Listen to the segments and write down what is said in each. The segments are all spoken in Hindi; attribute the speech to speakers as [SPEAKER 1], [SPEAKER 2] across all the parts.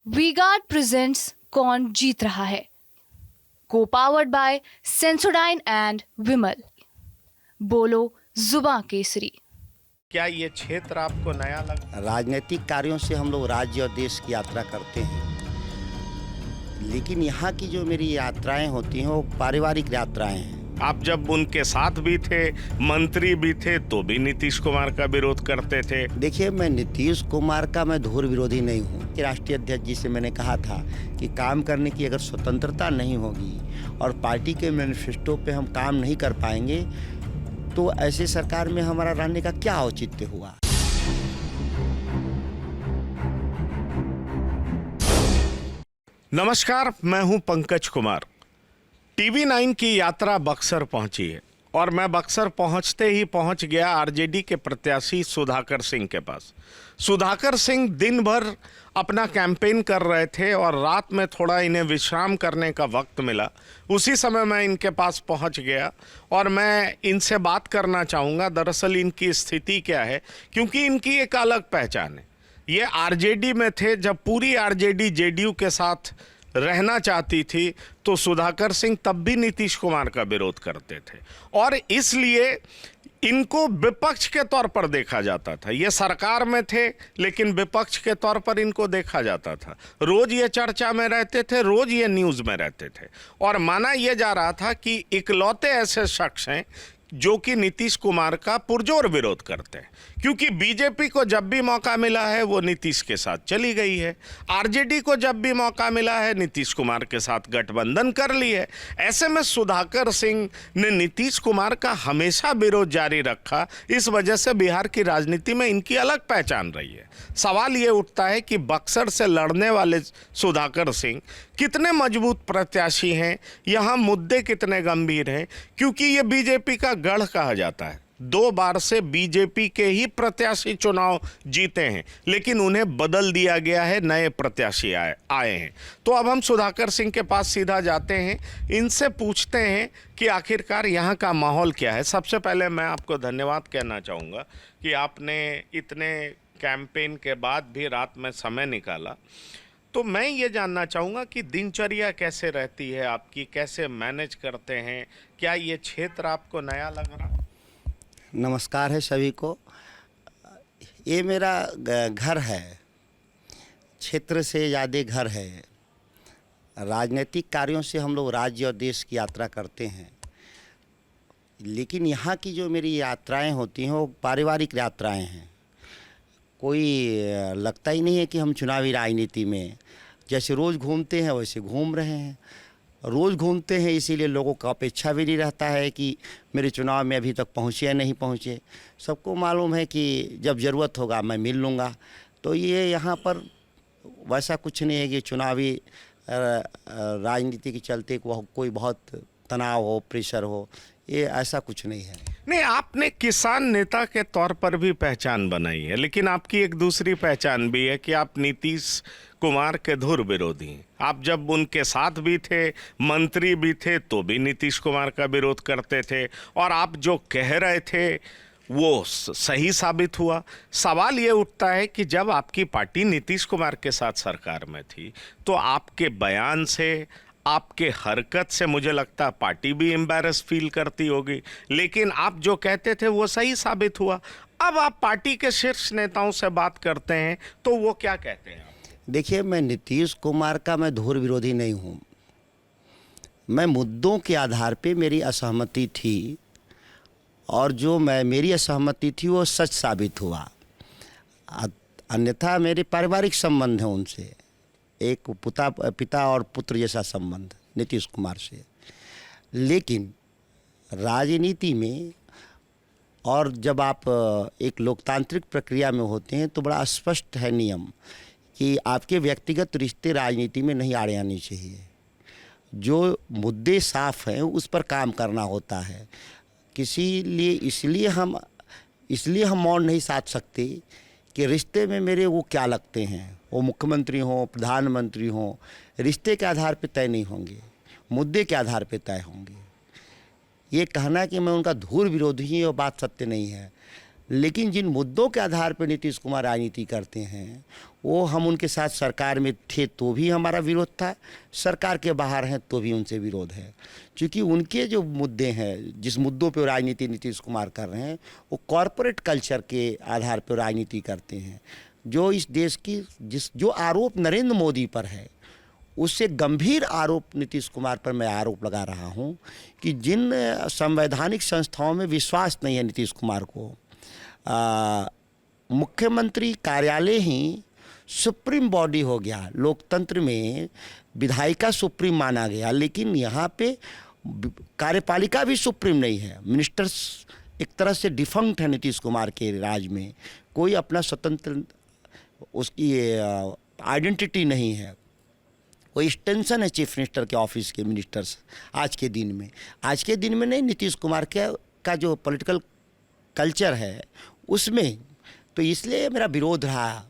[SPEAKER 1] वीगार्ड प्रेजेंट्स कौन जीत रहा है, को पावर्ड बाय सेंसोडाइन एंड विमल। बोलो जुबां केसरी।
[SPEAKER 2] क्या ये क्षेत्र आपको नया लगा?
[SPEAKER 3] राजनीतिक कार्यों से हम लोग राज्य और देश की यात्रा करते हैं, लेकिन यहाँ की जो मेरी यात्राएं होती हैं वो पारिवारिक यात्राएं हैं।
[SPEAKER 2] आप जब उनके साथ भी थे, मंत्री भी थे, तो भी नीतीश कुमार का विरोध करते थे।
[SPEAKER 3] देखिए, मैं नीतीश कुमार का मैं धुर विरोधी नहीं हूँ। राष्ट्रीय अध्यक्ष जी से मैंने कहा था कि काम करने की अगर स्वतंत्रता नहीं होगी और पार्टी के मैनिफेस्टो पे हम काम नहीं कर पाएंगे तो ऐसे सरकार में हमारा रहने का क्या औचित्य हुआ।
[SPEAKER 2] नमस्कार, मैं हूं पंकज कुमार। टीवी 9 की यात्रा बक्सर पहुंची है और मैं बक्सर पहुंचते ही पहुंच गया आरजेडी के प्रत्याशी सुधाकर सिंह के पास। सुधाकर सिंह दिन भर अपना कैंपेन कर रहे थे और रात में थोड़ा इन्हें विश्राम करने का वक्त मिला। उसी समय मैं इनके पास पहुंच गया और मैं इनसे बात करना चाहूँगा दरअसल इनकी स्थिति क्या है, क्योंकि इनकी एक अलग पहचान है। ये आरजेडी में थे, जब पूरी आरजेडी जेडीयू के साथ रहना चाहती थी तो सुधाकर सिंह तब भी नीतीश कुमार का विरोध करते थे और इसलिए इनको विपक्ष के तौर पर देखा जाता था। ये सरकार में थे लेकिन विपक्ष के तौर पर इनको देखा जाता था। रोज ये चर्चा में रहते थे, रोज ये न्यूज़ में रहते थे और माना यह जा रहा था कि इकलौते ऐसे शख्स हैं जो कि नीतीश कुमार का पुरजोर विरोध करते हैं, क्योंकि बीजेपी को जब भी मौका मिला है वो नीतीश के साथ चली गई है, आरजेडी को जब भी मौका मिला है नीतीश कुमार के साथ गठबंधन कर ली है। ऐसे में सुधाकर सिंह ने नीतीश कुमार का हमेशा विरोध जारी रखा। इस वजह से बिहार की राजनीति में इनकी अलग पहचान रही है। सवाल ये उठता है कि बक्सर से लड़ने वाले सुधाकर सिंह कितने मजबूत प्रत्याशी हैं, यहाँ मुद्दे कितने गंभीर हैं, क्योंकि ये बीजेपी का गढ़ कहा जाता है। 2 बार से बीजेपी के ही प्रत्याशी चुनाव जीते हैं, लेकिन उन्हें बदल दिया गया है, नए प्रत्याशी आए हैं। तो अब हम सुधाकर सिंह के पास सीधा जाते हैं, इनसे पूछते हैं कि आखिरकार यहाँ का माहौल क्या है। सबसे पहले मैं आपको धन्यवाद कहना चाहूँगा कि आपने इतने कैंपेन के बाद भी रात में समय निकाला। तो मैं ये जानना चाहूँगा कि दिनचर्या कैसे रहती है आपकी, कैसे मैनेज करते हैं? क्या ये क्षेत्र आपको नया लग रहा?
[SPEAKER 3] नमस्कार है सभी को। ये मेरा घर है, क्षेत्र से ज़्यादा घर है। राजनीतिक कार्यों से हम लोग राज्य और देश की यात्रा करते हैं, लेकिन यहाँ की जो मेरी यात्राएं होती हैं वो पारिवारिक यात्राएं हैं। कोई लगता ही नहीं है कि हम चुनावी राजनीति में जैसे रोज़ घूमते हैं वैसे घूम रहे हैं। रोज़ घूमते हैं इसीलिए लोगों का अपेक्षा भी नहीं रहता है कि मेरे चुनाव में अभी तक पहुँचे या नहीं पहुँचे। सबको मालूम है कि जब ज़रूरत होगा मैं मिल लूँगा। तो ये यहाँ पर वैसा कुछ नहीं है कि चुनावी राजनीति के चलते कोई बहुत तनाव हो, प्रेशर हो, ये ऐसा कुछ नहीं है।
[SPEAKER 2] नहीं, आपने किसान नेता के तौर पर भी पहचान बनाई है, लेकिन आपकी एक दूसरी पहचान भी है कि आप नीतीश कुमार के धुर विरोधी हैं। आप जब उनके साथ भी थे, मंत्री भी थे, तो भी नीतीश कुमार का विरोध करते थे और आप जो कह रहे थे वो सही साबित हुआ। सवाल ये उठता है कि जब आपकी पार्टी नीतीश कुमार के साथ सरकार में थी तो आपके बयान से, आपके हरकत से मुझे लगता है पार्टी भी एम्बैरस फील करती होगी, लेकिन आप जो कहते थे वो सही साबित हुआ। अब आप पार्टी के शीर्ष नेताओं से बात करते हैं तो वो क्या कहते हैं?
[SPEAKER 3] देखिए, मैं नीतीश कुमार का मैं धुर विरोधी नहीं हूँ। मैं मुद्दों के आधार पे मेरी असहमति थी और जो मेरी असहमति थी वो सच साबित हुआ। अन्यथा मेरे पारिवारिक संबंध हैं उनसे, एक पिता और पुत्र जैसा संबंध नीतीश कुमार से। लेकिन राजनीति में और जब आप एक लोकतांत्रिक प्रक्रिया में होते हैं तो बड़ा स्पष्ट है नियम कि आपके व्यक्तिगत रिश्ते राजनीति में नहीं आड़े आने चाहिए। जो मुद्दे साफ हैं उस पर काम करना होता है। इसलिए हम मौन नहीं साध सकते कि रिश्ते में मेरे वो क्या लगते हैं, वो मुख्यमंत्री हों, प्रधानमंत्री हों, रिश्ते के आधार पे तय नहीं होंगे, मुद्दे के आधार पे तय होंगे। ये कहना कि मैं उनका धुर विरोधी हूँ वो बात सत्य नहीं है। लेकिन जिन मुद्दों के आधार पर नीतीश कुमार राजनीति करते हैं वो हम उनके साथ सरकार में थे तो भी हमारा विरोध था, सरकार के बाहर हैं तो भी उनसे विरोध है। क्योंकि उनके जो मुद्दे हैं, जिस मुद्दों पे राजनीति नीतीश कुमार कर रहे हैं, वो कॉरपोरेट कल्चर के आधार पर राजनीति करते हैं। जो इस देश की जो आरोप नरेंद्र मोदी पर है, उससे गंभीर आरोप नीतीश कुमार पर मैं आरोप लगा रहा हूं कि जिन संवैधानिक संस्थाओं में विश्वास नहीं है नीतीश कुमार को, मुख्यमंत्री कार्यालय ही सुप्रीम बॉडी हो गया, लोकतंत्र में विधायिका सुप्रीम माना गया, लेकिन यहाँ पे कार्यपालिका भी सुप्रीम नहीं है। मिनिस्टर्स एक तरह से डिफंक्ट है नीतीश कुमार के राज में, कोई अपना स्वतंत्र उसकी आइडेंटिटी नहीं है। वो एक्सटेंशन है चीफ मिनिस्टर के ऑफिस के मिनिस्टर्स आज के दिन में नहीं, नीतीश कुमार का जो पॉलिटिकल कल्चर है उसमें। तो इसलिए मेरा विरोध रहा।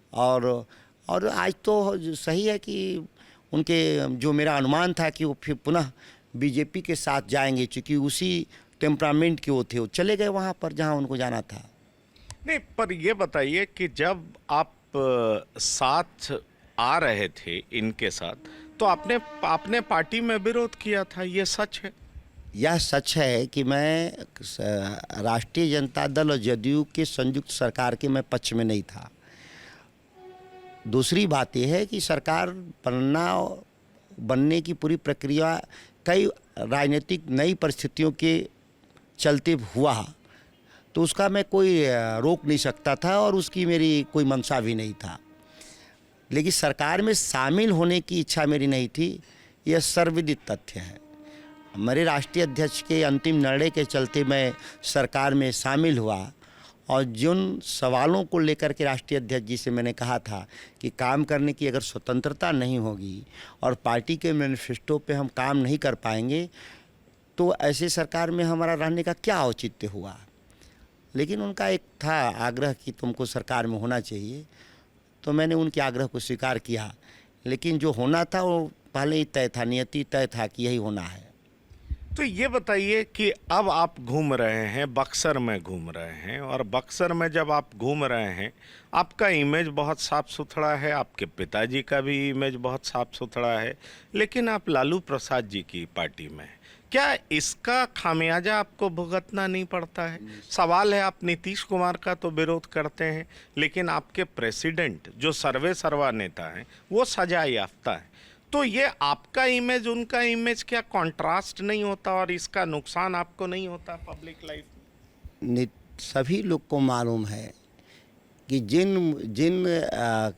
[SPEAKER 3] और आज तो सही है कि उनके जो मेरा अनुमान था कि वो फिर पुनः बीजेपी के साथ जाएंगे, क्योंकि उसी टेम्परामेंट के वो थे, वो चले गए वहाँ पर जहाँ उनको जाना था।
[SPEAKER 2] नहीं, पर ये बताइए कि जब आप साथ आ रहे थे इनके साथ, तो आपने पार्टी में विरोध किया था, ये सच है?
[SPEAKER 3] यह सच है कि मैं राष्ट्रीय जनता दल और जदयू के संयुक्त सरकार के मैं पक्ष में नहीं था। दूसरी बात यह है कि सरकार बनने की पूरी प्रक्रिया कई राजनीतिक नई परिस्थितियों के चलते हुआ, तो उसका मैं कोई रोक नहीं सकता था और उसकी मेरी कोई मंशा भी नहीं था। लेकिन सरकार में शामिल होने की इच्छा मेरी नहीं थी, यह सर्वविदित तथ्य है। मेरे राष्ट्रीय अध्यक्ष के अंतिम निर्णय के चलते मैं सरकार में शामिल हुआ, और जिन सवालों को लेकर के राष्ट्रीय अध्यक्ष जी से मैंने कहा था कि काम करने की अगर स्वतंत्रता नहीं होगी और पार्टी के मैनिफेस्टो पे हम काम नहीं कर पाएंगे, तो ऐसे सरकार में हमारा रहने का क्या औचित्य हुआ। लेकिन उनका एक था आग्रह कि तुमको सरकार में होना चाहिए, तो मैंने उनके आग्रह को स्वीकार किया। लेकिन जो होना था वो पहले ही तय था, नियति तय था कि यही होना है।
[SPEAKER 2] तो ये बताइए कि अब आप घूम रहे हैं, बक्सर में घूम रहे हैं, और बक्सर में जब आप घूम रहे हैं, आपका इमेज बहुत साफ सुथरा है, आपके पिताजी का भी इमेज बहुत साफ सुथरा है, लेकिन आप लालू प्रसाद जी की पार्टी में हैं। क्या इसका खामियाजा आपको भुगतना नहीं पड़ता है? सवाल है, आप नीतीश कुमार का तो विरोध करते हैं, लेकिन आपके प्रेसिडेंट जो सर्वे सर्वा नेता हैं वो सजा याफ्ता है। तो ये आपका इमेज उनका इमेज क्या कॉन्ट्रास्ट नहीं होता, और इसका नुकसान आपको नहीं होता पब्लिक लाइफ में?
[SPEAKER 3] सभी लोग को मालूम है कि जिन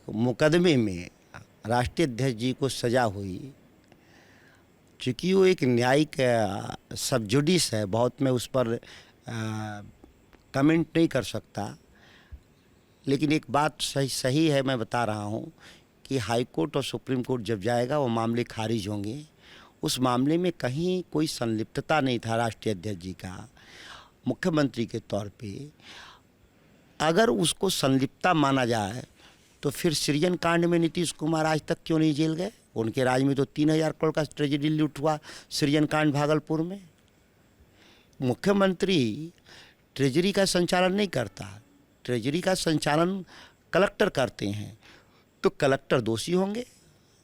[SPEAKER 3] मुकदमे में राष्ट्रीय अध्यक्ष जी को सजा हुई, चूँकि वो एक न्यायिक सब जुडिस है, बहुत मैं उस पर कमेंट नहीं कर सकता। लेकिन एक बात सही है, मैं बता रहा हूँ कि हाई कोर्ट और सुप्रीम कोर्ट जब जाएगा वो मामले खारिज होंगे। उस मामले में कहीं कोई संलिप्तता नहीं था राष्ट्रीय अध्यक्ष जी का मुख्यमंत्री के तौर पे। अगर उसको संलिप्तता माना जाए तो फिर सृजन कांड में नीतीश कुमार आज तक क्यों नहीं जेल गए? उनके राज में तो 3000 करोड़ का ट्रेजरी लूट हुआ सृजन कांड भागलपुर में। मुख्यमंत्री ट्रेजरी का संचालन नहीं करता, ट्रेजरी का संचालन कलेक्टर करते हैं, तो कलेक्टर दोषी होंगे।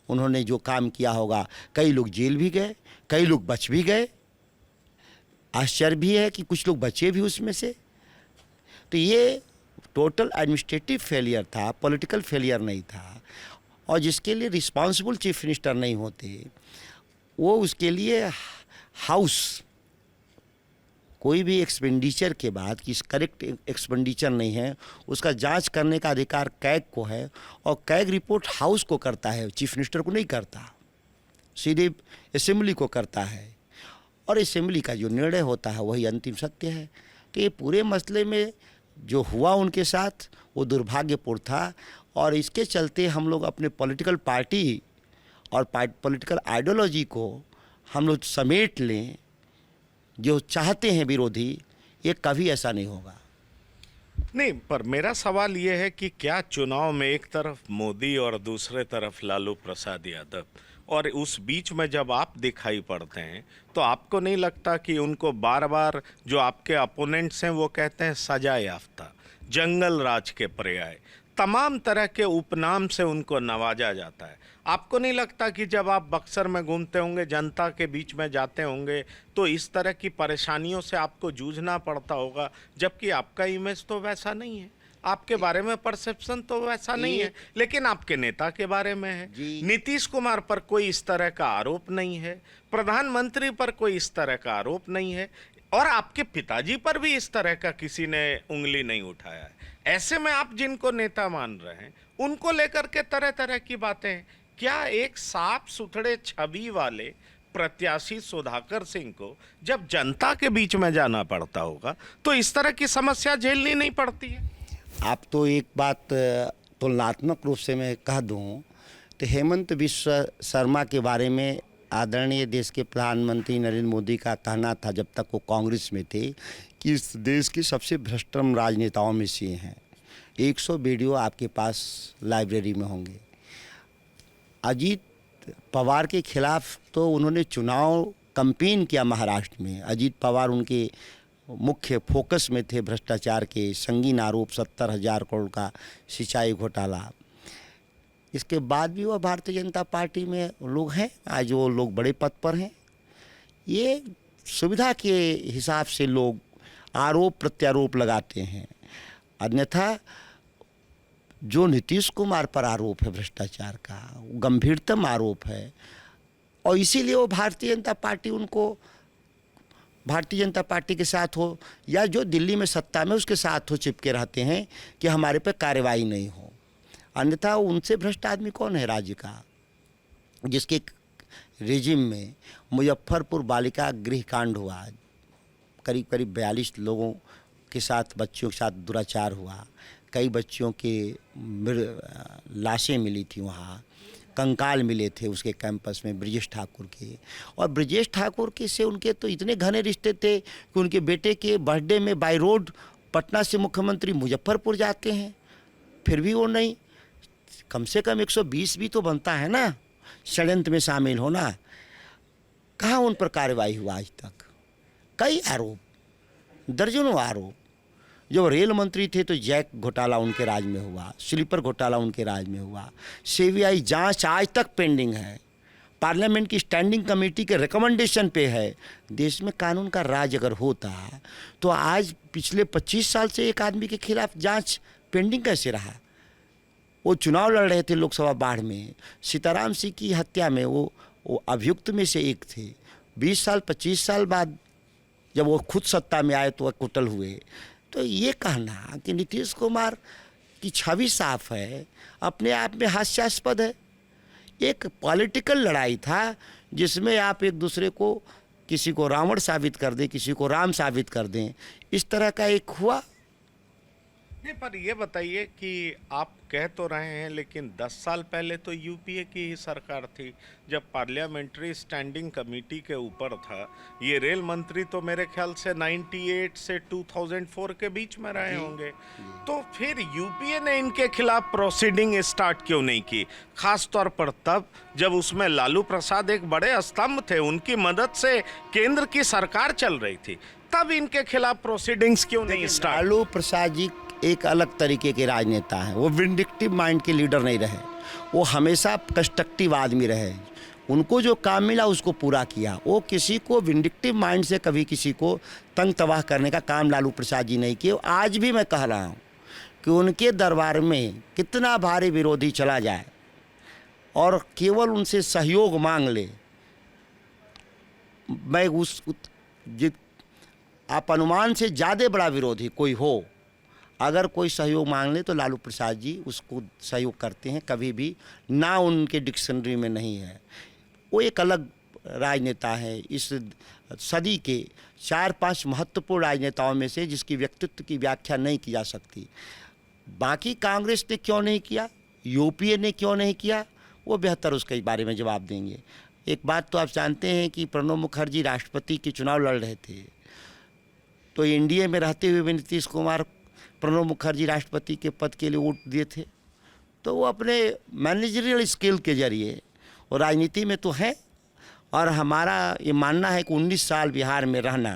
[SPEAKER 3] उन्होंने जो काम किया होगा, कई लोग जेल भी गए, कई लोग बच भी गए। आश्चर्य भी है कि कुछ लोग बचे भी उसमें से। तो ये टोटल एडमिनिस्ट्रेटिव फेलियर था, पॉलिटिकल फेलियर नहीं था। और जिसके लिए रिस्पॉन्सिबल चीफ मिनिस्टर नहीं होते, वो उसके लिए हाउस कोई भी एक्सपेंडिचर के बाद कि करेक्ट एक्सपेंडिचर नहीं है, उसका जांच करने का अधिकार कैग को है, और कैग रिपोर्ट हाउस को करता है, चीफ मिनिस्टर को नहीं करता, सीधे असेंबली को करता है। और असेंबली का जो निर्णय होता है वही अंतिम सत्य है। तो ये पूरे मसले में जो हुआ उनके साथ वो दुर्भाग्यपूर्ण था, और इसके चलते हम लोग अपने पॉलिटिकल पार्टी और पॉलिटिकल आइडियोलॉजी को हम लोग समेट लें, जो चाहते हैं विरोधी, ये कभी ऐसा नहीं होगा।
[SPEAKER 2] नहीं, पर मेरा सवाल ये है कि क्या चुनाव में एक तरफ मोदी और दूसरे तरफ लालू प्रसाद यादव, और उस बीच में जब आप दिखाई पड़ते हैं, तो आपको नहीं लगता कि उनको बार बार जो आपके अपोनेंट्स हैं वो कहते हैं सजा याफ्ता, जंगल राज के पर्याय, तमाम तरह के उपनाम से उनको नवाजा जाता है। आपको नहीं लगता कि जब आप बक्सर में घूमते होंगे, जनता के बीच में जाते होंगे, तो इस तरह की परेशानियों से आपको जूझना पड़ता होगा, जबकि आपका इमेज तो वैसा नहीं है, आपके बारे में परसेप्शन तो वैसा नहीं है, लेकिन आपके नेता के बारे में है। नीतीश कुमार पर कोई इस तरह का आरोप नहीं है, प्रधानमंत्री पर कोई इस तरह का आरोप नहीं है, और आपके पिताजी पर भी इस तरह का किसी ने उंगली नहीं उठाया है। ऐसे में आप जिनको नेता मान रहे हैं उनको लेकर के तरह तरह की बातें हैं। क्या एक साफ सुथरे छवि वाले प्रत्याशी सुधाकर सिंह को जब जनता के बीच में जाना पड़ता होगा तो इस तरह की समस्या झेलनी नहीं पड़ती है?
[SPEAKER 3] आप तो एक बात तुलनात्मक रूप से मैं कह दूं तो हेमंत बिश्व शर्मा के बारे में आदरणीय देश के प्रधानमंत्री नरेंद्र मोदी का कहना था जब तक वो कांग्रेस में थे कि इस देश के सबसे भ्रष्टतम राजनेताओं में से हैं। 100 वीडियो आपके पास लाइब्रेरी में होंगे। अजीत पवार के खिलाफ तो उन्होंने चुनाव कैंपेन किया महाराष्ट्र में। अजीत पवार उनके मुख्य फोकस में थे, भ्रष्टाचार के संगीन आरोप, 70,000 करोड़ का सिंचाई घोटाला। इसके बाद भी वह भारतीय जनता पार्टी में लोग हैं, आज वो लोग बड़े पद पर हैं। ये सुविधा के हिसाब से लोग आरोप प्रत्यारोप लगाते हैं, अन्यथा जो नीतीश कुमार पर आरोप है भ्रष्टाचार का, गंभीरतम आरोप है, और इसीलिए वो भारतीय जनता पार्टी उनको भारतीय जनता पार्टी के साथ हो या जो दिल्ली में सत्ता में उसके साथ हो चिपके रहते हैं कि हमारे पर कार्रवाई नहीं हो। अन्यथा उनसे भ्रष्ट आदमी कौन है राज्य का, जिसके रेजिम में मुजफ्फरपुर बालिका गृह कांड हुआ, करीब करीब 42 लोगों के साथ, बच्चियों के साथ दुराचार हुआ, कई बच्चियों के लाशें मिली थी, वहाँ कंकाल मिले थे उसके कैंपस में ब्रजेश ठाकुर के। और ब्रजेश ठाकुर के से उनके तो इतने घने रिश्ते थे कि उनके बेटे के बर्थडे में बाई रोड पटना से मुख्यमंत्री मुजफ्फरपुर जाते हैं, फिर भी वो नहीं। कम से कम 120 भी तो बनता है ना षड्यंत्र में शामिल होना। कहाँ उन पर कार्रवाई हुआ आज तक? कई आरोप, दर्जनों आरोप। जब रेल मंत्री थे तो जैक घोटाला उनके राज में हुआ, स्लीपर घोटाला उनके राज में हुआ। सीबीआई जांच आज तक पेंडिंग है, पार्लियामेंट की स्टैंडिंग कमेटी के रिकमेंडेशन पे है। देश में कानून का राज अगर होता तो आज पिछले 25 साल से एक आदमी के खिलाफ जांच पेंडिंग कैसे रहा? वो चुनाव लड़ रहे थे लोकसभा बाढ़ में, सीताराम सिंह की हत्या में वो अभियुक्त में से एक थे। 20 साल 25 साल बाद जब वो खुद सत्ता में आए तो वह कुटल हुए। तो ये कहना कि नीतीश कुमार की छवि साफ है अपने आप में हास्यास्पद है। एक पॉलिटिकल लड़ाई था जिसमें आप एक दूसरे को, किसी को रावण साबित कर दें, किसी को राम साबित कर दें, इस तरह का एक हुआ।
[SPEAKER 2] नहीं, पर ये बताइए कि आप कह तो रहे हैं, लेकिन 10 साल पहले तो यूपीए की ही सरकार थी जब पार्लियामेंट्री स्टैंडिंग कमेटी के ऊपर था। ये रेल मंत्री तो मेरे ख्याल से 98 से 2004 के बीच में रहे होंगे। तो फिर यूपीए ने इनके खिलाफ प्रोसीडिंग स्टार्ट क्यों नहीं की? खास तौर पर तब जब उसमें लालू प्रसाद एक बड़े स्तंभ थे, उनकी मदद से केंद्र की सरकार चल रही थी, तब इनके खिलाफ प्रोसीडिंग्स क्यों नहीं स्टार्ट?
[SPEAKER 3] लालू प्रसाद जी एक अलग तरीके के राजनेता हैं। वो विंडिक्टिव माइंड के लीडर नहीं रहे, वो हमेशा कंस्ट्रक्टिव आदमी रहे। उनको जो काम मिला उसको पूरा किया। वो किसी को विंडिक्टिव माइंड से कभी किसी को तंग तबाह करने का काम लालू प्रसाद जी नहीं किए। आज भी मैं कह रहा हूँ कि उनके दरबार में कितना भारी विरोधी चला जाए और केवल उनसे सहयोग मांग ले, मैं आप अनुमान से ज़्यादा बड़ा विरोधी कोई हो, अगर कोई सहयोग मांग ले तो लालू प्रसाद जी उसको सहयोग करते हैं। कभी भी ना उनके डिक्शनरी में नहीं है। वो एक अलग राजनेता है, इस सदी के 4-5 महत्वपूर्ण राजनेताओं में से जिसकी व्यक्तित्व की व्याख्या नहीं की जा सकती। बाकी कांग्रेस ने क्यों नहीं किया, यूपीए ने क्यों नहीं किया, वो बेहतर उसके बारे में जवाब देंगे। एक बात तो आप जानते हैं कि प्रणब मुखर्जी राष्ट्रपति के चुनाव लड़ रहे थे, तो एनडीए में रहते हुए भी नीतीश कुमार प्रणब मुखर्जी राष्ट्रपति के पद के लिए वोट दिए थे। तो वो अपने मैनेजरियल स्किल के जरिए वो राजनीति में तो है। और हमारा ये मानना है कि 19 साल बिहार में रहना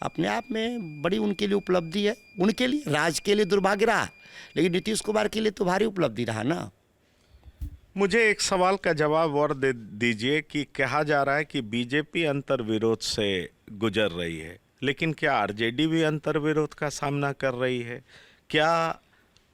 [SPEAKER 3] अपने आप में बड़ी उनके लिए उपलब्धि है। उनके लिए, राज्य के लिए दुर्भाग्य रहा लेकिन नीतीश कुमार के लिए तो भारी उपलब्धि रहा ना।
[SPEAKER 2] मुझे एक सवाल का जवाब और दे दीजिए कि कहा जा रहा है कि बीजेपी अंतर्विरोध से गुजर रही है, लेकिन क्या आरजेडी भी अंतर्विरोध का सामना कर रही है? क्या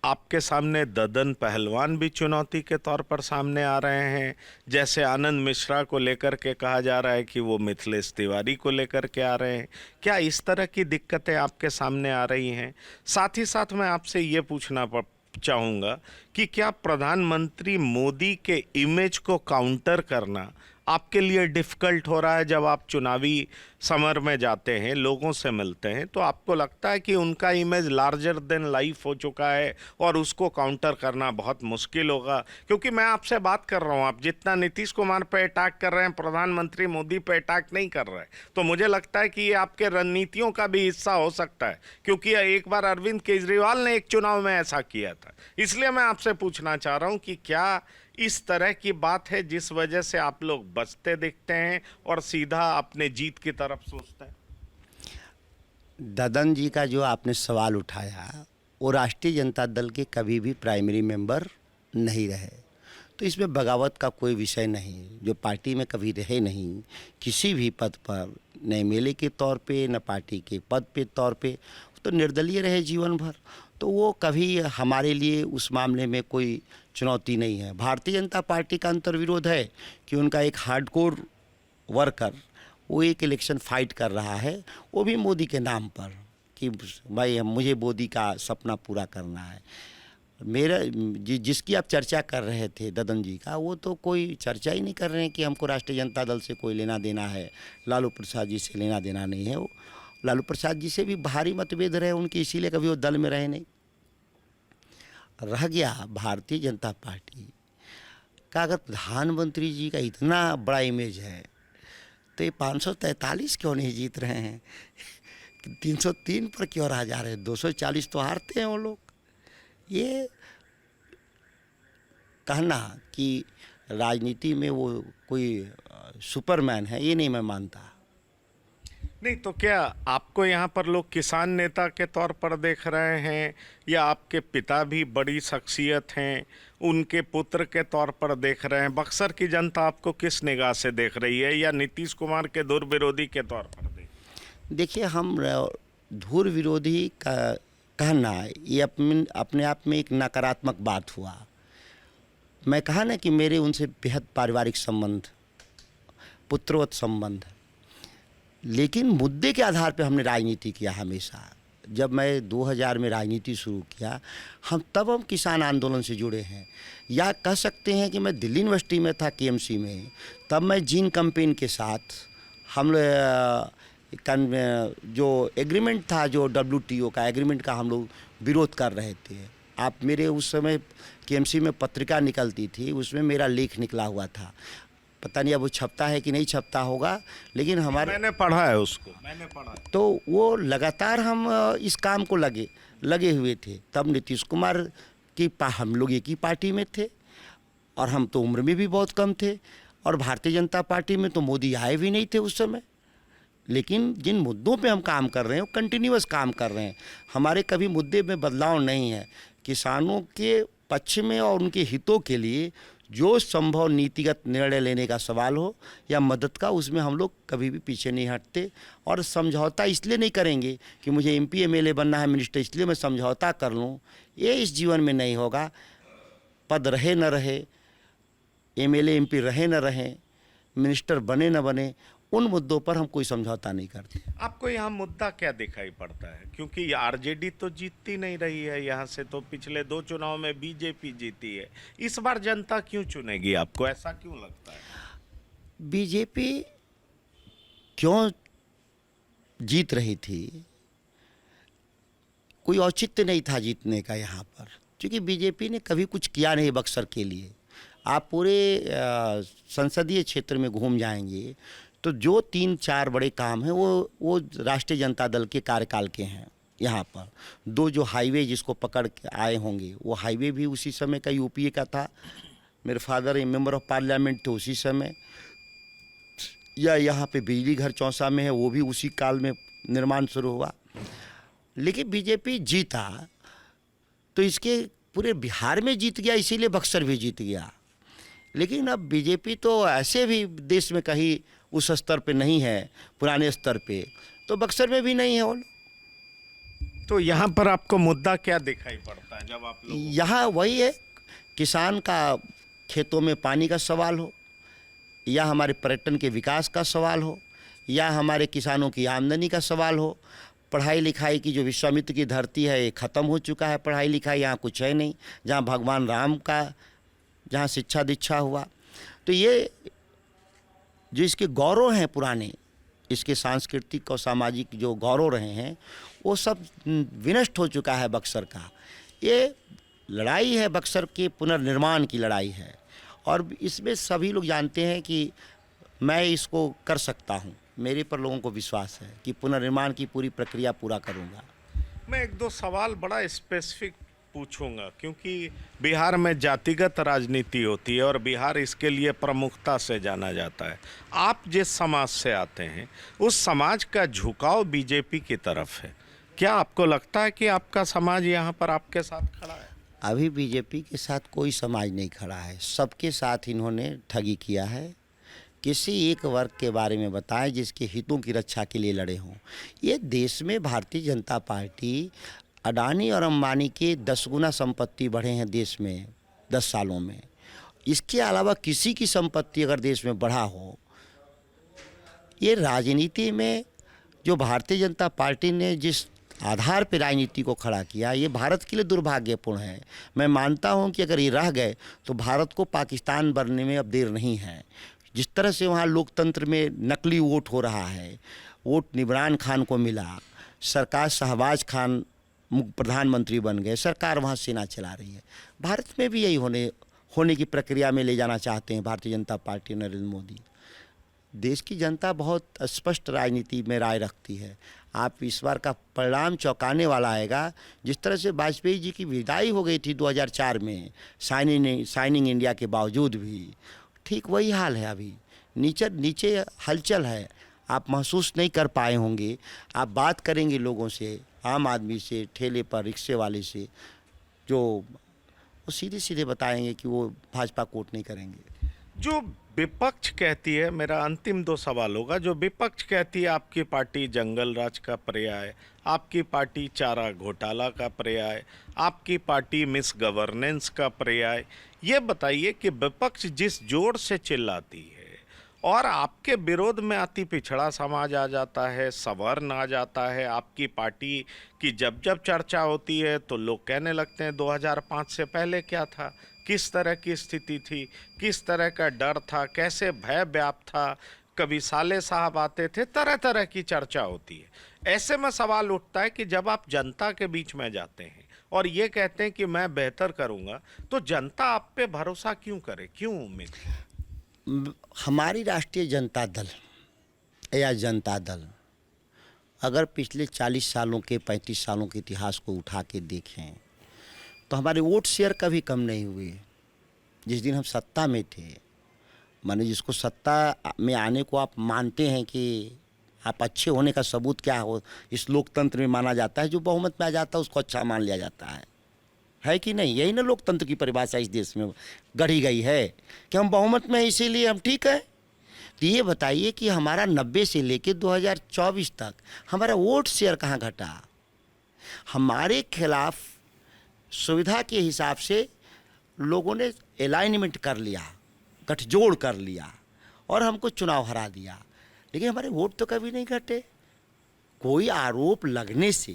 [SPEAKER 2] आपके सामने ददन पहलवान भी चुनौती के तौर पर सामने आ रहे हैं? जैसे आनंद मिश्रा को लेकर के कहा जा रहा है कि वो मिथिलेश तिवारी को लेकर के आ रहे हैं। क्या इस तरह की दिक्कतें आपके सामने आ रही हैं? साथ ही साथ मैं आपसे ये पूछना चाहूँगा कि क्या प्रधानमंत्री मोदी के इमेज को काउंटर करना आपके लिए डिफ़िकल्ट हो रहा है? जब आप चुनावी समर में जाते हैं, लोगों से मिलते हैं, तो आपको लगता है कि उनका इमेज लार्जर देन लाइफ हो चुका है और उसको काउंटर करना बहुत मुश्किल होगा? क्योंकि मैं आपसे बात कर रहा हूँ, आप जितना नीतीश कुमार पे अटैक कर रहे हैं, प्रधानमंत्री मोदी पे अटैक नहीं कर रहे। तो मुझे लगता है कि ये आपके रणनीतियों का भी हिस्सा हो सकता है, क्योंकि एक बार अरविंद केजरीवाल ने एक चुनाव में ऐसा किया था। इसलिए मैं आपसे पूछना चाह रहा हूँ कि क्या इस तरह की बात है जिस वजह से आप लोग बचते दिखते हैं और सीधा अपने जीत की तरफ सोचते हैं?
[SPEAKER 3] ददन जी का जो आपने सवाल उठाया, वो राष्ट्रीय जनता दल के कभी भी प्राइमरी मेंबर नहीं रहे, तो इसमें बगावत का कोई विषय नहीं। जो पार्टी में कभी रहे नहीं, किसी भी पद पर, न एमएलए के तौर पे न पार्टी के पद पे तौर पे, तो निर्दलीय रहे जीवन भर, तो वो कभी हमारे लिए उस मामले में कोई चुनौती नहीं है। भारतीय जनता पार्टी का अंतर्विरोध है कि उनका एक हार्डकोर वर्कर वो एक इलेक्शन फाइट कर रहा है, वो भी मोदी के नाम पर, कि भाई मुझे मोदी का सपना पूरा करना है। मेरा जिसकी आप चर्चा कर रहे थे ददन जी का, वो तो कोई चर्चा ही नहीं कर रहे हैं कि हमको राष्ट्रीय जनता दल से कोई लेना देना है, लालू प्रसाद जी से लेना देना नहीं है। वो लालू प्रसाद जी से भी भारी मतभेद रहे उनके, इसीलिए कभी वो दल में रहे नहीं। रह गया भारतीय जनता पार्टी का, अगर प्रधानमंत्री जी का इतना बड़ा इमेज है तो ये 543 क्यों नहीं जीत रहे हैं? 303 पर क्यों रह जा रहे हैं? 240 तो हारते हैं वो लोग। ये कहना कि राजनीति में वो कोई सुपरमैन है, ये नहीं मैं मानता।
[SPEAKER 2] नहीं तो क्या आपको यहाँ पर लोग किसान नेता के तौर पर देख रहे हैं, या आपके पिता भी बड़ी शख्सियत हैं, उनके पुत्र के तौर पर देख रहे हैं? बक्सर की जनता आपको किस निगाह से देख रही है, या नीतीश कुमार के धुर विरोधी के तौर पर
[SPEAKER 3] देखिए, हम धुर विरोधी का कहना ये अपने आप में एक नकारात्मक बात हुआ। मैं कहा ना कि मेरे उनसे बेहद पारिवारिक संबंध, पुत्रवत संबंध, लेकिन मुद्दे के आधार पे हमने राजनीति किया हमेशा। जब मैं 2000 में राजनीति शुरू किया, हम किसान आंदोलन से जुड़े हैं। या कह सकते हैं कि मैं दिल्ली यूनिवर्सिटी में था, केएमसी में, तब मैं जीन कैंपेन के साथ हम जो एग्रीमेंट था, जो WTO का एग्रीमेंट का हम लोग विरोध कर रहे थे। आप मेरे उस समय केएमसी में पत्रिका निकलती थी, उसमें मेरा लेख निकला हुआ था। पता नहीं अब वो छपता है कि नहीं छपता होगा, लेकिन
[SPEAKER 2] मैंने पढ़ा है उसको, मैंने पढ़ा है।
[SPEAKER 3] तो वो लगातार हम इस काम को लगे हुए थे। तब नीतीश कुमार की हम लोग एक ही पार्टी में थे, और हम तो उम्र में भी बहुत कम थे, और भारतीय जनता पार्टी में तो मोदी आए भी नहीं थे उस समय। लेकिन जिन मुद्दों पे हम काम कर रहे हैं वो कंटिन्यूअस काम कर रहे हैं। हमारे कभी मुद्दे में बदलाव नहीं है। किसानों के पक्ष में और उनके हितों के लिए जो संभव नीतिगत निर्णय लेने का सवाल हो या मदद का, उसमें हम लोग कभी भी पीछे नहीं हटते। और समझौता इसलिए नहीं करेंगे कि मुझे MP MLA बनना है, मिनिस्टर, इसलिए मैं समझौता कर लूँ, ये इस जीवन में नहीं होगा। पद रहे न रहे, MLA MP रहे न रहे, मिनिस्टर बने न बने, उन मुद्दों पर हम कोई समझौता नहीं करते।
[SPEAKER 2] आपको यहाँ मुद्दा क्या दिखाई पड़ता है? क्योंकि आरजेडी तो जीतती नहीं रही है यहाँ से, तो पिछले 2 चुनाव में बीजेपी जीती है। इस बार जनता क्यों चुनेगी आपको, ऐसा क्यों लगता है?
[SPEAKER 3] बीजेपी क्यों जीत रही थी? कोई औचित्य नहीं था जीतने का यहाँ पर, क्योंकि बीजेपी ने कभी कुछ किया नहीं बक्सर के लिए। आप पूरे संसदीय क्षेत्र में घूम जाएंगे तो जो 3-4 बड़े काम हैं वो राष्ट्रीय जनता दल के कार्यकाल के हैं। यहाँ पर 2 जो हाईवे जिसको पकड़ के आए होंगे, वो हाईवे भी उसी समय का UPA का था। मेरे father A member of parliament थे उसी समय। या यहाँ पे बिजली घर चौसा में है, वो भी उसी काल में निर्माण शुरू हुआ। लेकिन बीजेपी जीता तो इसके पूरे बिहार में जीत गया, इसीलिए बक्सर भी जीत गया। लेकिन अब बीजेपी तो ऐसे भी देश में कहीं उस स्तर पे नहीं है, पुराने स्तर पे, तो बक्सर में भी नहीं है वो।
[SPEAKER 2] तो यहाँ पर आपको मुद्दा क्या दिखाई पड़ता है जब आप लोग?
[SPEAKER 3] यहाँ वही है, किसान का खेतों में पानी का सवाल हो, या हमारे पर्यटन के विकास का सवाल हो, या हमारे किसानों की आमदनी का सवाल हो, पढ़ाई लिखाई की जो विश्वामित्र की धरती है ये ख़त्म हो चुका है, पढ़ाई लिखाई यहाँ कुछ है नहीं, जहाँ भगवान राम का जहाँ शिक्षा दीक्षा हुआ। तो ये जो इसके गौरव हैं पुराने, इसके सांस्कृतिक और सामाजिक जो गौरव रहे हैं वो सब विनष्ट हो चुका है बक्सर का। ये लड़ाई है, बक्सर के पुनर्निर्माण की लड़ाई है, और इसमें सभी लोग जानते हैं कि मैं इसको कर सकता हूँ। मेरे पर लोगों को विश्वास है कि पुनर्निर्माण की पूरी प्रक्रिया पूरा करूँगा।
[SPEAKER 2] मैं एक दो सवाल बड़ा स्पेसिफिक पूछूंगा, क्योंकि बिहार में जातिगत राजनीति होती है और बिहार इसके लिए प्रमुखता से जाना जाता है। आप जिस समाज से आते हैं उस समाज का झुकाव बीजेपी की तरफ है। क्या आपको लगता है कि आपका समाज यहाँ पर आपके साथ खड़ा है?
[SPEAKER 3] अभी बीजेपी के साथ कोई समाज नहीं खड़ा है, सबके साथ इन्होंने ठगी किया है। किसी एक वर्ग के बारे में बताएं जिसके हितों की रक्षा के लिए लड़े हों। ये देश में भारतीय जनता पार्टी, अडानी और अंबानी के 10 गुना संपत्ति बढ़े हैं देश में 10 सालों में। इसके अलावा किसी की संपत्ति अगर देश में बढ़ा हो, ये राजनीति में जो भारतीय जनता पार्टी ने जिस आधार पर राजनीति को खड़ा किया, ये भारत के लिए दुर्भाग्यपूर्ण है। मैं मानता हूँ कि अगर ये रह गए तो भारत को पाकिस्तान बनने में अब देर नहीं है। जिस तरह से वहाँ लोकतंत्र में नकली वोट हो रहा है, वोट इमरान खान को मिला, सरकार शहबाज खान प्रधानमंत्री बन गए, सरकार वहाँ सेना चला रही है। भारत में भी यही होने की प्रक्रिया में ले जाना चाहते हैं भारतीय जनता पार्टी, नरेंद्र मोदी। देश की जनता बहुत स्पष्ट राजनीति में राय रखती है। आप इस बार का परिणाम चौंकाने वाला आएगा। जिस तरह से वाजपेयी जी की विदाई हो गई थी 2004 में साइनिंग इंडिया के बावजूद भी, ठीक वही हाल है अभी। नीचे हलचल है, आप महसूस नहीं कर पाए होंगे। आप बात करेंगे लोगों से, आम आदमी से, ठेले पर रिक्शे वाले से, जो वो सीधे सीधे बताएंगे कि वो भाजपा को वोट नहीं करेंगे।
[SPEAKER 2] जो विपक्ष कहती है, मेरा अंतिम 2 सवाल होगा, जो विपक्ष कहती है आपकी पार्टी जंगल राज का पर्याय, आपकी पार्टी चारा घोटाला का पर्याय, आपकी पार्टी मिस गवर्नेंस का पर्याय, ये बताइए कि विपक्ष जिस जोर से चिल्लाती है और आपके विरोध में अति पिछड़ा समाज आ जाता है, सवर्ण आ जाता है, आपकी पार्टी की जब जब चर्चा होती है तो लोग कहने लगते हैं 2005 से पहले क्या था, किस तरह की स्थिति थी, किस तरह का डर था, कैसे भय व्याप्त था, कभी साले साहब आते थे, तरह तरह की चर्चा होती है। ऐसे में सवाल उठता है कि जब आप जनता के बीच में जाते हैं और ये कहते हैं कि मैं बेहतर करूंगा, तो जनता आप पे भरोसा क्यों करे, क्यों उम्मीद?
[SPEAKER 3] हमारी राष्ट्रीय जनता दल या जनता दल अगर पिछले 40 सालों के 35 सालों के इतिहास को उठा के देखें तो हमारे वोट शेयर कभी कम नहीं हुए। जिस दिन हम सत्ता में थे, माने जिसको सत्ता में आने को आप मानते हैं कि आप अच्छे होने का सबूत क्या हो, इस लोकतंत्र में माना जाता है, जो बहुमत में आ जाता है उसको अच्छा मान लिया जाता है कि नहीं? यही ना लोकतंत्र की परिभाषा इस देश में गढ़ी गई है कि हम बहुमत में हैं इसीलिए हम ठीक है। तो ये बताइए कि हमारा 90 से लेकर 2024 तक हमारा वोट शेयर कहाँ घटा? हमारे खिलाफ सुविधा के हिसाब से लोगों ने अलाइनमेंट कर लिया, गठजोड़ कर लिया और हमको चुनाव हरा दिया, लेकिन हमारे वोट तो कभी नहीं घटे। कोई आरोप लगने से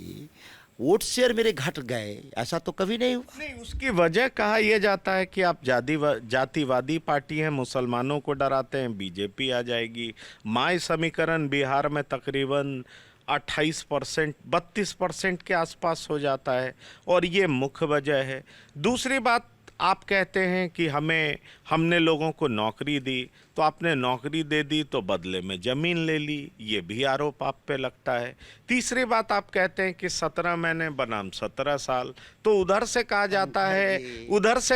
[SPEAKER 3] वोट शेयर मेरे घट गए ऐसा तो कभी नहीं हुआ।
[SPEAKER 2] नहीं, उसकी वजह कहा यह जाता है कि आप जातिवादी पार्टी हैं, मुसलमानों को डराते हैं, बीजेपी आ जाएगी। माय समीकरण बिहार में तकरीबन 28%, 32% के आसपास हो जाता है और ये मुख्य वजह है। दूसरी बात, आप कहते हैं कि हमने लोगों को नौकरी दी, तो आपने नौकरी दे दी तो बदले में ज़मीन ले ली, ये भी आरोप आप पे लगता है। तीसरी बात आप कहते हैं कि 17 महीने बनाम 17 साल, तो उधर से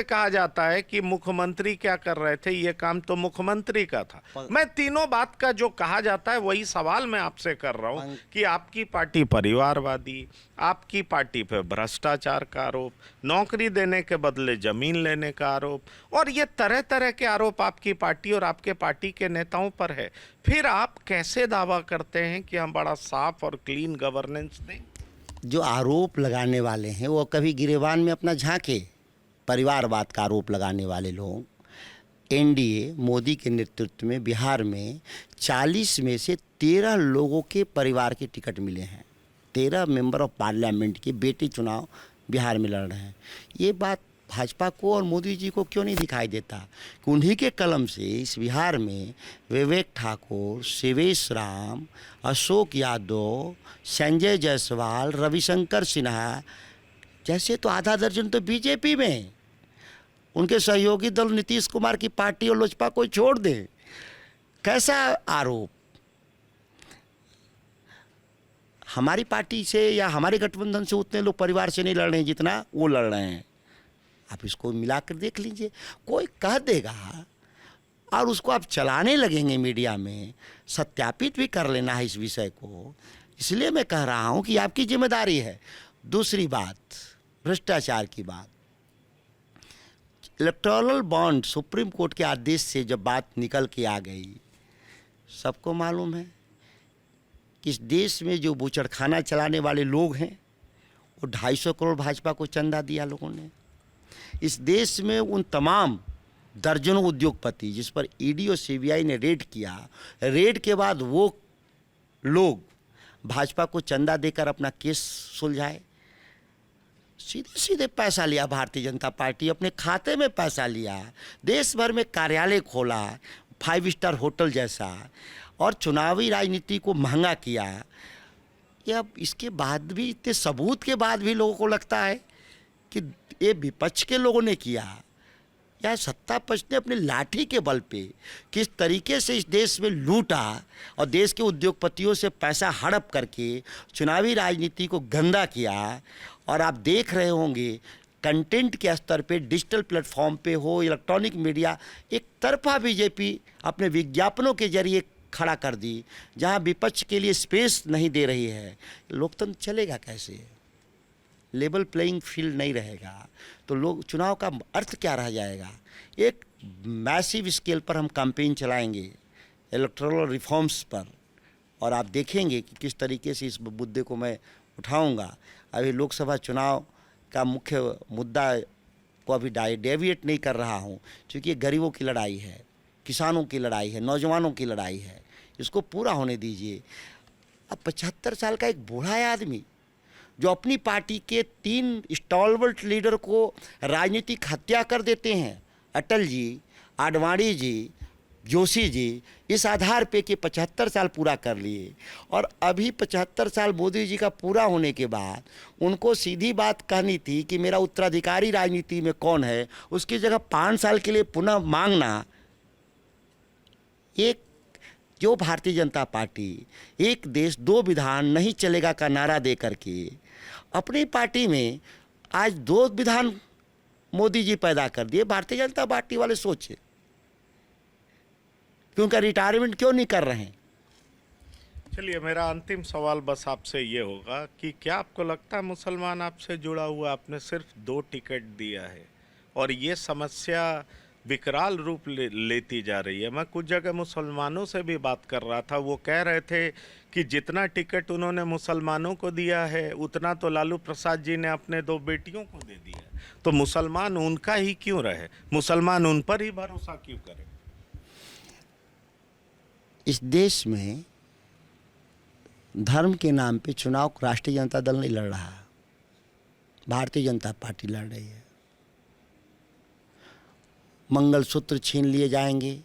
[SPEAKER 2] कहा जाता है कि मुख्यमंत्री क्या कर रहे थे, ये काम तो मुख्यमंत्री का था। मैं तीनों बात का जो कहा जाता है वही सवाल मैं आपसे कर रहा हूँ कि आपकी पार्टी परिवारवादी, आपकी पार्टी पे भ्रष्टाचार का आरोप, नौकरी देने के बदले जमीन लेने का आरोप, और ये तरह तरह के आरोप आपकी पार्टी और आपके पार्टी के नेताओं पर है। फिर आप कैसे दावा करते हैं कि हम बड़ा साफ और क्लीन गवर्नेंस दें?
[SPEAKER 3] जो आरोप लगाने वाले हैं वो कभी गिरेबान में अपना झांके। परिवारवाद का आरोप लगाने वाले लोग एनडीए मोदी के नेतृत्व में बिहार में 40 में से 13 लोगों के परिवार के टिकट मिले हैं। 13 मेंबर ऑफ पार्लियामेंट के बेटे चुनाव बिहार में लड़ रहे हैं। ये बात भाजपा को और मोदी जी को क्यों नहीं दिखाई देता कि उन्हीं के कलम से इस बिहार में विवेक ठाकुर, शिवेश राम, अशोक यादव, संजय जायसवाल, रविशंकर सिन्हा जैसे तो आधा दर्जन तो बीजेपी में, उनके सहयोगी दल नीतीश कुमार की पार्टी और लोजपा को छोड़ दें। कैसा आरोप? हमारी पार्टी से या हमारे गठबंधन से उतने लोग परिवार से नहीं लड़ रहे हैं जितना वो लड़ रहे हैं। आप इसको मिलाकर देख लीजिए। कोई कह देगा और उसको आप चलाने लगेंगे मीडिया में, सत्यापित भी कर लेना है इस विषय को। इसलिए मैं कह रहा हूं कि आपकी जिम्मेदारी है। दूसरी बात, भ्रष्टाचार की बात, इलेक्टोरल बॉन्ड सुप्रीम कोर्ट के आदेश से जब बात निकल के आ गई, सबको मालूम है कि इस देश में जो बूचड़खाना चलाने वाले लोग हैं वो 250 करोड़ भाजपा को चंदा दिया लोगों ने। इस देश में उन तमाम दर्जनों उद्योगपति जिस पर ईडी और सीबीआई ने रेड किया, रेड के बाद वो लोग भाजपा को चंदा देकर अपना केस सुलझाए। सीधे सीधे पैसा लिया भारतीय जनता पार्टी, अपने खाते में पैसा लिया, देश भर में कार्यालय खोला, 5 स्टार होटल जैसा, और चुनावी राजनीति को महंगा किया। ये अब इसके बाद भी, इतने सबूत के बाद भी लोगों को लगता है कि ये विपक्ष के लोगों ने किया या सत्ता पक्ष ने अपने लाठी के बल पे किस तरीके से इस देश में लूटा और देश के उद्योगपतियों से पैसा हड़प करके चुनावी राजनीति को गंदा किया। और आप देख रहे होंगे कंटेंट के स्तर पे, डिजिटल प्लेटफॉर्म पे हो, इलेक्ट्रॉनिक मीडिया, एक तरफा बीजेपी अपने विज्ञापनों के जरिए खड़ा कर दी, जहां विपक्ष के लिए स्पेस नहीं दे रही है। लोकतंत्र चलेगा कैसे? लेवल प्लेइंग फील्ड नहीं रहेगा तो लोग, चुनाव का अर्थ क्या रह जाएगा? एक मैसिव स्केल पर हम कैंपेन चलाएंगे इलेक्टोरल रिफॉर्म्स पर, और आप देखेंगे कि किस तरीके से इस मुद्दे को मैं उठाऊंगा। अभी लोकसभा चुनाव का मुख्य मुद्दा को अभी डेविएट नहीं कर रहा हूं, क्योंकि ये गरीबों की लड़ाई है, किसानों की लड़ाई है, नौजवानों की लड़ाई है। इसको पूरा होने दीजिए। अब 75 साल का एक बूढ़ा आदमी जो अपनी पार्टी के 3 स्टॉलवर्ट लीडर को राजनीतिक हत्या कर देते हैं, अटल जी, आडवाणी जी, जोशी जी, इस आधार पे कि 75 साल पूरा कर लिए, और अभी 75 साल मोदी जी का पूरा होने के बाद उनको सीधी बात कहनी थी कि मेरा उत्तराधिकारी राजनीति में कौन है, उसकी जगह 5 साल के लिए पुनः मांगना। एक जो भारतीय जनता पार्टी एक देश 2 विधान नहीं चलेगा का नारा दे करके अपनी पार्टी में आज 2 विधान मोदी जी पैदा कर दिए। भारतीय जनता पार्टी वाले सोचे कि उनका रिटायरमेंट क्यों नहीं कर रहे हैं।
[SPEAKER 2] चलिए, मेरा अंतिम सवाल बस आपसे ये होगा कि क्या आपको लगता है मुसलमान आपसे जुड़ा हुआ? आपने सिर्फ 2 टिकट दिया है और ये समस्या विकराल रूप लेती जा रही है। मैं कुछ जगह मुसलमानों से भी बात कर रहा था, वो कह रहे थे कि जितना टिकट उन्होंने मुसलमानों को दिया है उतना तो लालू प्रसाद जी ने अपने 2 बेटियों को दे दिया, तो मुसलमान उनका ही क्यों रहे? मुसलमान उन पर ही भरोसा क्यों करें?
[SPEAKER 3] इस देश में धर्म के नाम पे चुनाव राष्ट्रीय जनता दल नहीं लड़ रहा, भारतीय जनता पार्टी लड़ रही है। मंगलसूत्र छीन लिए जाएंगे,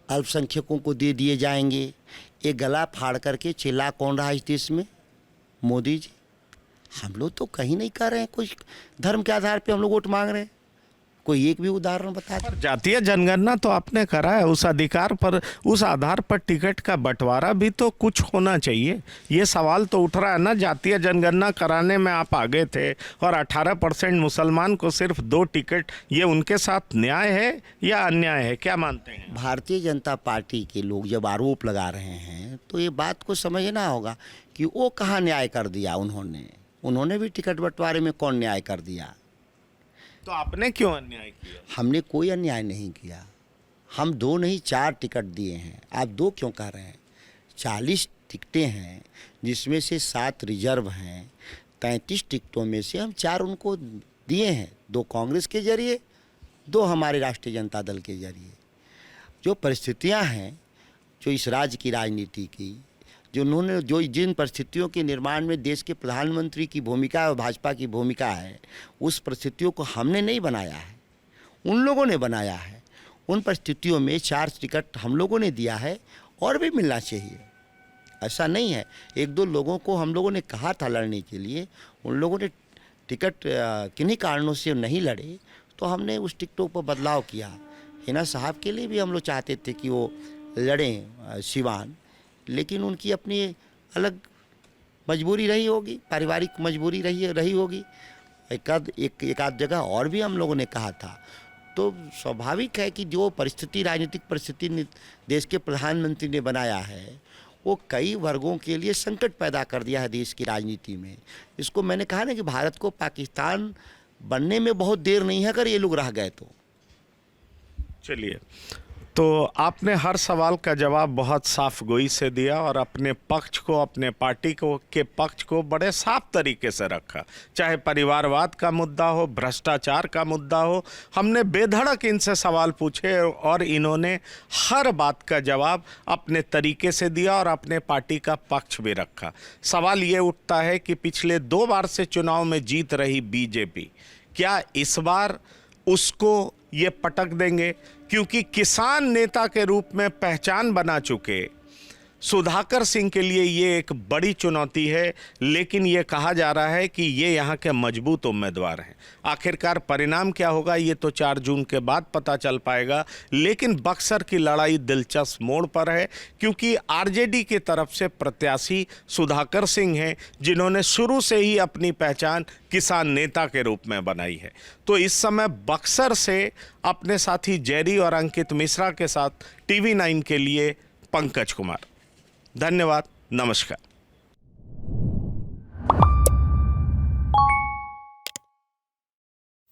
[SPEAKER 3] अल्पसंख्यकों को दे दिए जाएंगे। ये गला फाड़ करके चिल्ला कौन रहा इस देश में? मोदी जी। हम लोग तो कहीं नहीं कर रहे हैं कुछ धर्म के आधार पे हम लोग वोट मांग रहे हैं। कोई एक भी उदाहरण बता दो।
[SPEAKER 2] पर जातीय जनगणना तो आपने करा है, उस अधिकार पर, उस आधार पर टिकट का बंटवारा भी तो कुछ होना चाहिए। ये सवाल तो उठ रहा है ना, जातीय जनगणना कराने में आप आगे थे और 18% मुसलमान को सिर्फ 2 टिकट, ये उनके साथ न्याय है या अन्याय है, क्या मानते हैं?
[SPEAKER 3] भारतीय जनता पार्टी के लोग जब आरोप लगा रहे हैं तो ये बात को समझना होगा कि वो कहाँ न्याय कर दिया उन्होंने भी टिकट बंटवारे में कौन न्याय कर दिया?
[SPEAKER 2] तो आपने क्यों अन्याय किया?
[SPEAKER 3] हमने कोई अन्याय नहीं किया। हम 2 नहीं 4 टिकट दिए हैं। आप 2 क्यों कह रहे हैं? 40 टिकटें हैं जिसमें से 7 रिजर्व हैं। 33 टिकटों में से हम 4 उनको दिए हैं, 2 कांग्रेस के जरिए, 2 हमारे राष्ट्रीय जनता दल के जरिए। जो परिस्थितियां हैं, जो इस राज्य की राजनीति की, जो जिन परिस्थितियों के निर्माण में देश के प्रधानमंत्री की भूमिका और भाजपा की भूमिका है, उस परिस्थितियों को हमने नहीं बनाया है, उन लोगों ने बनाया है। उन परिस्थितियों में 4 टिकट हम लोगों ने दिया है और भी मिलना चाहिए। ऐसा नहीं है। 1-2 लोगों को हम लोगों ने कहा था लड़ने के लिए, उन लोगों ने टिकट किन्हीं कारणों से नहीं लड़े, तो हमने उस टिकटों पर बदलाव किया। हिना साहब के लिए भी हम लोग चाहते थे कि वो लड़ें सिवान, लेकिन उनकी अपनी अलग मजबूरी रही होगी, पारिवारिक मजबूरी रही होगी। एक आध जगह और भी हम लोगों ने कहा था। तो स्वाभाविक है कि जो परिस्थिति, राजनीतिक परिस्थिति देश के प्रधानमंत्री ने बनाया है, वो कई वर्गों के लिए संकट पैदा कर दिया है देश की राजनीति में। इसको मैंने कहा ना कि भारत को पाकिस्तान बनने में बहुत देर नहीं है अगर ये लोग रह गए तो।
[SPEAKER 2] चलिए, तो आपने हर सवाल का जवाब बहुत साफ गोई से दिया और अपने पक्ष को, अपने पार्टी के पक्ष को बड़े साफ तरीके से रखा। चाहे परिवारवाद का मुद्दा हो, भ्रष्टाचार का मुद्दा हो, हमने बेधड़क इनसे सवाल पूछे और इन्होंने हर बात का जवाब अपने तरीके से दिया और अपने पार्टी का पक्ष भी रखा। सवाल ये उठता है कि पिछले 2 बार से चुनाव में जीत रही बीजेपी, क्या इस बार उसको ये पटक देंगे? क्योंकि किसान नेता के रूप में पहचान बना चुके सुधाकर सिंह के लिए ये एक बड़ी चुनौती है, लेकिन ये कहा जा रहा है कि ये यहाँ के मजबूत उम्मीदवार हैं। आखिरकार परिणाम क्या होगा ये तो 4 जून के बाद पता चल पाएगा, लेकिन बक्सर की लड़ाई दिलचस्प मोड़ पर है, क्योंकि आरजेडी की तरफ से प्रत्याशी सुधाकर सिंह हैं, जिन्होंने शुरू से ही अपनी पहचान किसान नेता के रूप में बनाई है। तो इस समय बक्सर से अपने साथी जेरी और अंकित मिश्रा के साथ TV9 के लिए पंकज कुमार। धन्यवाद, नमस्कार।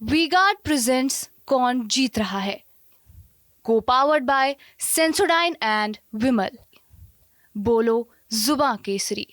[SPEAKER 1] वीगार्ड प्रेजेंट्स कौन जीत रहा है, को पावर्ड बाय सेंसोडाइन एंड विमल। बोलो जुबां केसरी।